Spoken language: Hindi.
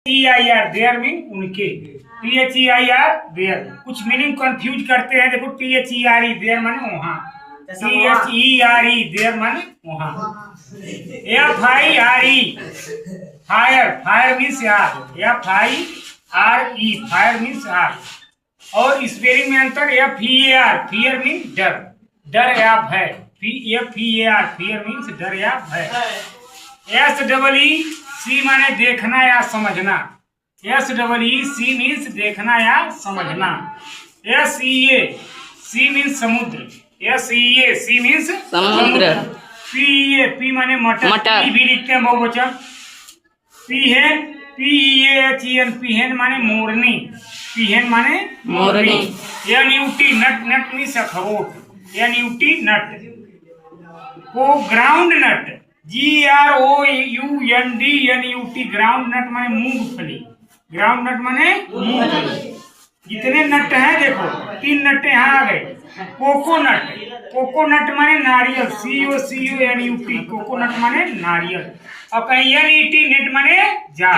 THEIR देयर मीन उनके, THEIR देयर। कुछ मीनिंग कंफ्यूज करते हैं, देखो THERE देयर माने वहां, THERE देयर माने वहां। FIRE फायर, फायर मीन्स आग, FIRE फायर मीन्स आग। और स्पेलिंग में अंतर, FEAR फियर मीन्स डर, डर या भय, FEAR फियर मीन्स डर या भय। SEEC माने देखना या समझना, SEEC मीन्स देखना या समझना। SEA मीन्स समुद्र, SEA मीन्स समुद्र। PEA माने मटर, भी लिखते हैं बहुवचन। PEAHEN पीहेन माने मोरनी, पीहेन माने मोरनी। NUT नट, नट मीन्स अखरोट, NUT nut. Ground nut, GROUND ground nut माने मूंगफली, ग्राउंड नट माने मूंगफली। जितने नट हैं देखो, 3 नट यहाँ आ गए। कोकोनट, कोकोनट माने नारियल, COCONUT कोकोनट माने नारियल। और कहीं NET नेट माने जार।